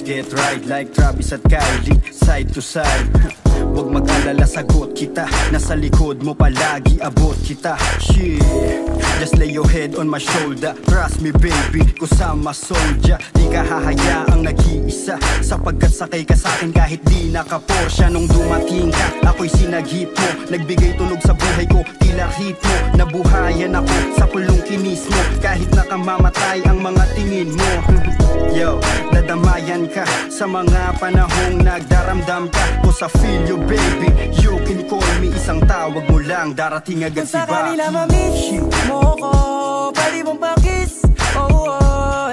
get right like Travis at Kylie, side to side. Huwag mag-alala, sagot kita. Nasa likod mo palagi, abot kita. Shit, just lay your head on my shoulder. Trust me baby, kusama soldier. Di ka hahayaang nag-iisa, sapagkat sakay ka sa'kin kahit di naka-Porsche. Nung dumating ka, ako'y sinaghit mo. Nagbigay tunog sa buhay ko, tila ritmo. Nabuhayan ako sa pulong kinis mo. Kahit nakamamatay ang mga tingin mo. Yo, nadamayan ka sa mga panahong nagdaramdam ka. Kung sa feel you baby, you can call me. Isang tawag mo lang, darating agad si Baki. Kung sa kanila ma-miss mo ko, pwede mong pakis, oh, oh,